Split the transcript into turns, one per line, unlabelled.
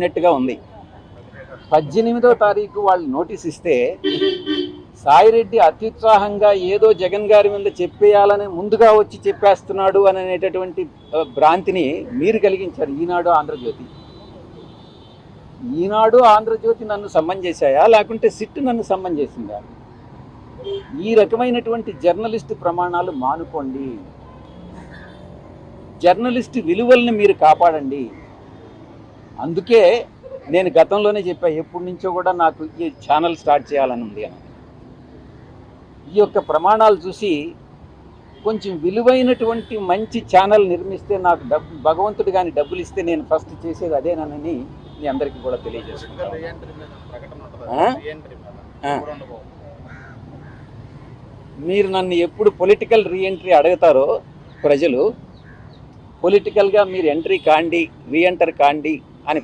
ఉన్నట్టుగా ఉంది. 18వ తారీఖు వాళ్ళు నోటీస్ ఇస్తే సాయిరెడ్డి అత్యుత్సాహంగా ఏదో జగన్ గారి మీద చెప్పేయాలని ముందుగా వచ్చి చెప్పేస్తున్నాడు అనేటటువంటి భ్రాంతిని మీరు కలిగించారు. ఈనాడు ఆంధ్రజ్యోతి నన్ను సమ్మన్ చేశాయా, లేకుంటే సిట్ నన్ను సమ్మన్ చేసిందా? ఈ రకమైనటువంటి జర్నలిస్ట్ ప్రమాణాలు మానుకోండి. జర్నలిస్ట్ విలువల్ని మీరు కాపాడండి. అందుకే నేను గతంలోనే చెప్పా, ఎప్పటి నుంచో కూడా నాకు ఈ ఛానల్ స్టార్ట్ చేయాలని ఉంది అని. ఈ యొక్క ప్రమాణాలు చూసి కొంచెం విలువైనటువంటి మంచి ఛానల్ నిర్మిస్తే నాకు భగవంతుడు కానీ డబ్బులు ఇస్తే నేను ఫస్ట్ చేసేది అదేనని మీ అందరికీ కూడా తెలియజేసుకుంటాను. మీరు నన్ను ఎప్పుడు పొలిటికల్ రీఎంట్రీ అడుగుతారో ప్రజలు, పొలిటికల్గా మీరు ఎంట్రీ కాండి, రీఎంటర్ కాండి అని